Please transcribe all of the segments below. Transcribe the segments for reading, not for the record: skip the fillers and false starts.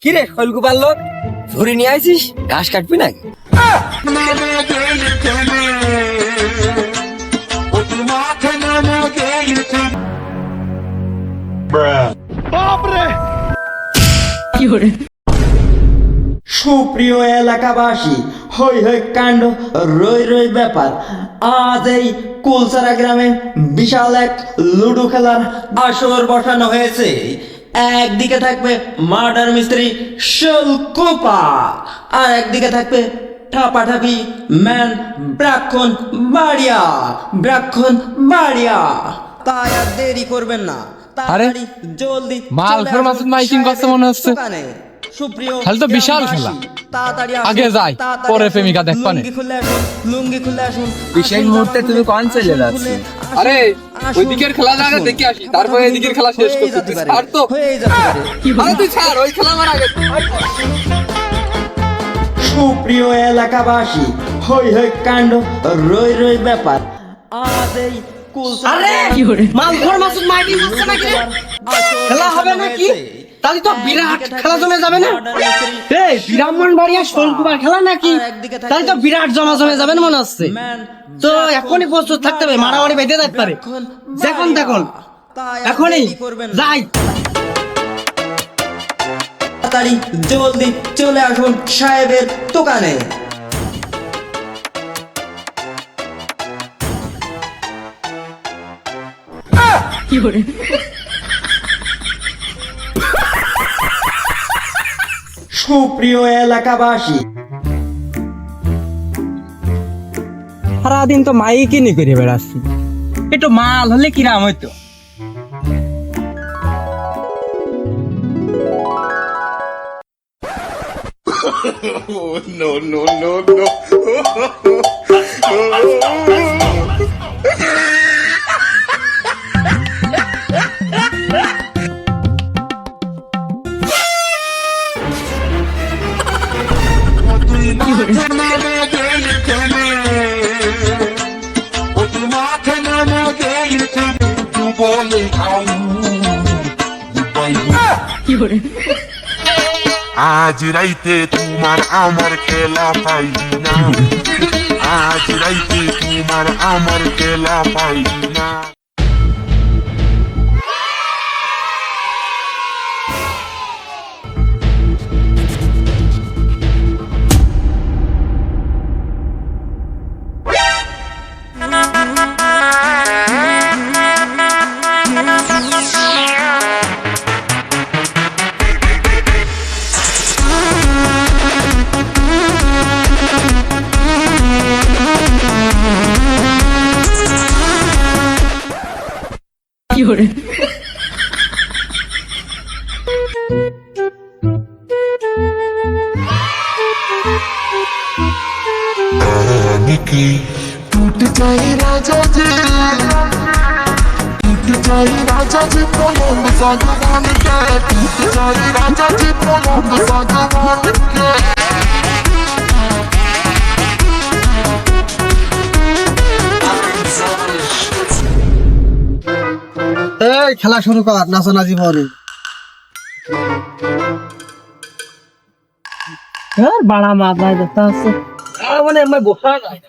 কি রে শৈলকুপার লোক ধরে নিয়ে আইছিস ঘাস কাটবি নাকি? সুপ্রিয় এলাকাবাসী, হই হই কাণ্ড, রই রই ব্যাপার। আজ এই কুলসারা গ্রামে বিশাল এক লুডো খেলার আসর বসানো হয়েছে। একদিকে থাকবে মার্ডার মিস্ত্রি শৈলকুপা, আর একদিকে থাকবে ঠাপাঠাপি ম্যান ব্রাক্ষণ বাড়িয়া। তাই আর দেরি করবেন না, তাড়াতাড়ি জলদি মাল চলে ফের আসুন মাসুদ মাইকিং করছে মনে হচ্ছে। দোকানে। সুপ্রিয় তাহলে তো বিশাল খেলা। তাড়াতাড়ি আসুন, আগে যাই, তাড়াতাড়ি পরে আসুন। প্রেমিকা দেখবানে। লুঙ্গি খুলে আসুন। বিশেষ আসুন, মুহূর্তে তুমি কোন চলে যাচ্ছ? আরে ওই দিকের খেলা আগে দেখে আসি, তারপরে এদিকের খেলা শেষ করতে দিস। আর তো হয়ে যেতে পারে। আরে তুই ছাড়, ওই খেলা আমার আগে। সুপ্রিয় এলাকাবাসী, হই হই কাণ্ড, রই রই ব্যাপার। আজ এই মালঘর মাসুদ মাইকিং করছে নাকি রে? খেলা হবে নাকি? তাহলে তো বিরাট খেলা জমে যাবে না? এই ব্রাহ্মণবাড়িয়া শৈলকুপার খেলা নাকি? তাহলে তো বিরাট জমে যাবে মনে হচ্ছে। তো এখনই প্রস্তুত থাকতে হবে, মারামারি বেঁধে যেতে পারে। যখন তখন এখনই যাই। তাড়াতাড়ি জলদি চলে আসুন সাহেবের দোকানে। সুপ্রিয় এলাকাবাসী, সারাদিন তো মাইকিনি করে বেড়াচ্ছি, একটু মাল হলে কিরাম হইতো। আজ রাইতে তোমার আমার খেলা পাইলি না, আজ রাইতে তোমার আমার খেলা পাইলি না। निकी टूट जाए राजा जी, टूट जाए राजा जी पलंग सागवान के, टूट जाए राजा जी पलंग सागवान के। এই খেলা শুরু কর, নাচানাচি পরে। বাড়া মাথায় দেখতে আছে মানে আমার বসা যায়।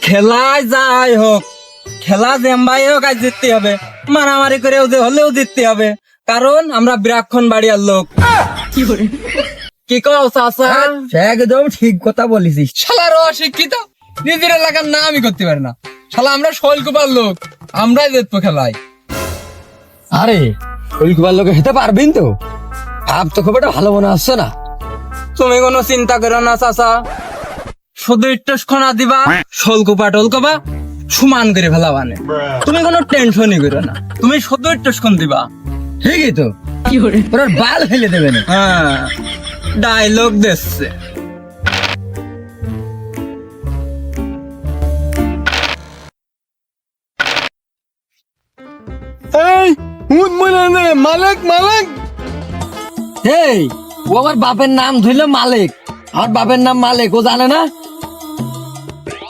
খেলায় যাই হোক, খেলা জেম্বাই হোক, আজ জিততে হবে। মারামারি করেও যে হলেও জিততে হবে, কারণ আমরা ব্রাহ্মণ বাড়িয়ার লোক। কি কও চাচা? একদম ঠিক কথা বলেছিস। শালার অশিক্ষিত, নিজের এলাকার নামই করতে পারে না। শালা আমরা শৈলকুপার লোক, আমরাই জিতবো খেলায়। আরে শৈলকুপার লোকে হেতে পারবেন তো? ভাব তো খুব একটা ভালো মনে হচ্ছে না। তুমি কোনো চিন্তা করো না চাচা, শুধু একটু খনা দিবা, শৈলকুপা টলকুপা সমান করে ফেলাবানে। তুমি কোনো টেনশনই করো না, তুমি শুধু একটু দিবা, ঠিকই তো? ওরা বাল ফেলে দেবে না। হ্যাঁ, ডায়লগ দিচ্ছে। এই হুন মনে মালিক মালিক এই ও আমার বাপের নাম ধরলো মালিক, আমার বাপের নাম মালিক, ও জানে না?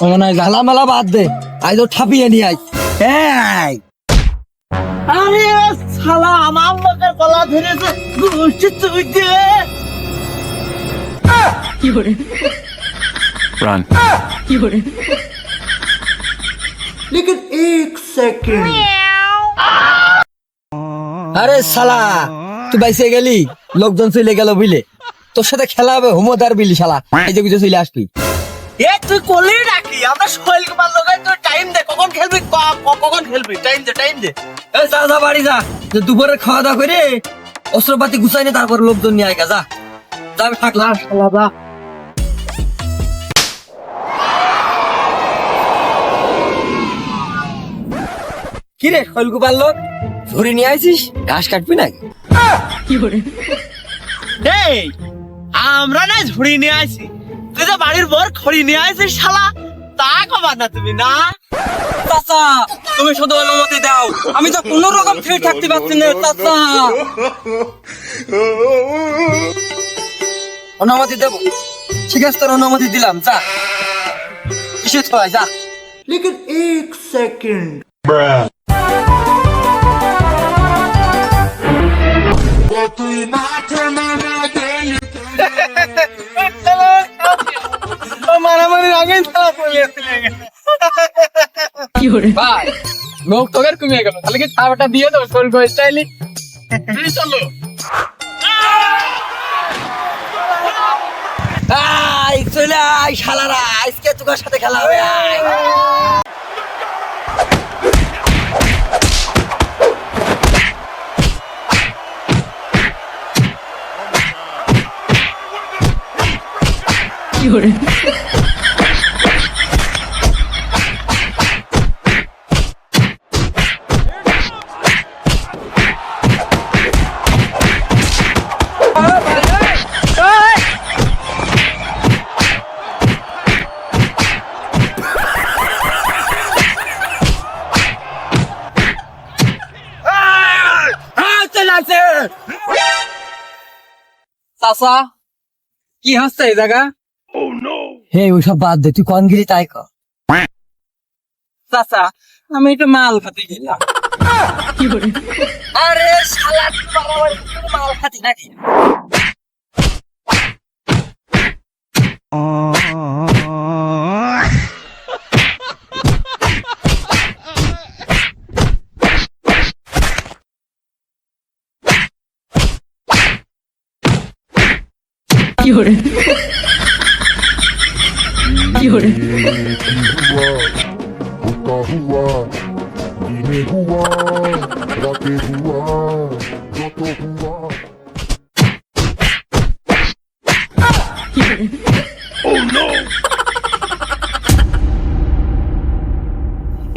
ও মনে হয় ঝালামেলা বাদ দে, আজ ও ঠাপিয়ে নিয়ে আয়। এই আরে শালা আমার লোকের গলা ধরেছে গোষ্ঠী তুই দে Run. लेकिन एक सेकंड আরে শালা তুই বাইসে গেলি, লোকজন চলে গেল বুঝলে, তোর সাথে খেলা হবে হুমদার বিলি শালা, এই যে বুঝে চলে আসবি। এ তুই করলি নাকি? আমরা শৈল কুমার লোক, তুই টাইম দে, কখন খেলবি কখন খেলবি, টাইম দে এই যা যা বাড়ি যা, যে দুপুরে খাওয়া দাওয়া করে অস্ত্রপাতি গুছাই নে, তারপর লোকজন নিয়ে আয় গা, যা যা, আমি থাকলাম। শালা কি রে খলকুপার লোক, ধরে নিয়ে আইছিস, ঘাস কাটবি নাকি? এই আমরা না ঝুড়ি নিয়ে আসি, তুই যে বাড়ির বর খড়ি নিয়ে আসিস শালা, তা কবার না তুমি না? চাচা তুমি শুধু অনুমতি দাও, আমি তো কোনো রকম ফ্রি থাকতে পারছি না চাচা। অনুমতি দেবো, ঠিক আছে তোর অনুমতি দিলাম, যা কিসে থয় যা। लेकिन एक सेकंड মারামারির আগে তারা চলে ভাই, লোক তোকে কমিয়ে গেল, তাহলে কি চাপটা দিয়ে দাও শোল স্টাইলি। চলো আয় চলে আয় শালারা, আজকে তোর সাথে খেলা হবে, আয়। চাচা কি হচ্ছে এই জায়গা? হে ওইসব বাদ দে, তুই কোন গিরি তাই কর। চাচা আমি একটু মাল খাতে গেলাম। আরে শালা তুই মারামারি করে মাল খাতি নাকি? हुआ हुआ दिने हुआ राते हुआ जो तो हुआ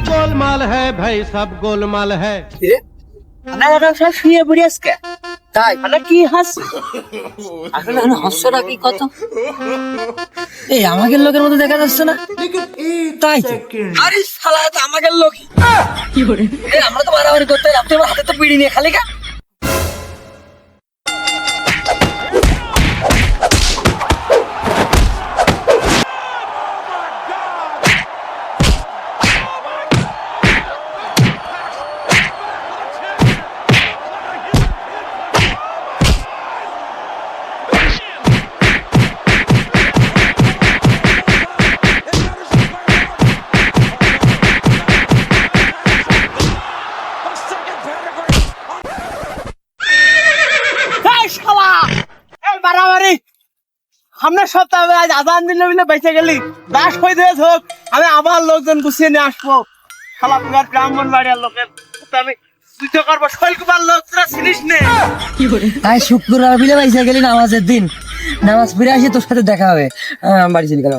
गोलमाल है भाई, सब गोलमाल है। আমরা সব শুয়ে পড়ি আজকে, তাই আমরা কি হাস আসলে হাস্যটা কি কত, এই আমাদের লোকের মতো দেখা যাচ্ছে না? लेकिन एक তাই তো। सेकंड আরে শালা তো আমাদের লোক, এই আমরা তো মারামারি করতে, আপনি আমার হাতে তো পিড়ি নিয়ে খালি কা। এই শালা, এই মারামারি আমরা সপ্তাহে আজ আজান দিলে মিলে বেঁচে গেলি, দাস হয়ে দিয়ে হোক, আমি আমার লোকজন গুছিয়ে নিয়ে আসবো। শালা তোমার ব্রাহ্মণ বাড়ির লোকের আমি যুদ্ধ করবো, শৈল কুমার লোক তোরা চিনিস নে। তাই শুক্রবার বিলে বাইসে গেলি নামাজের দিন, নামাজ ফিরে আসি তোর সাথে দেখা হবে, বাড়ি চলে গেল।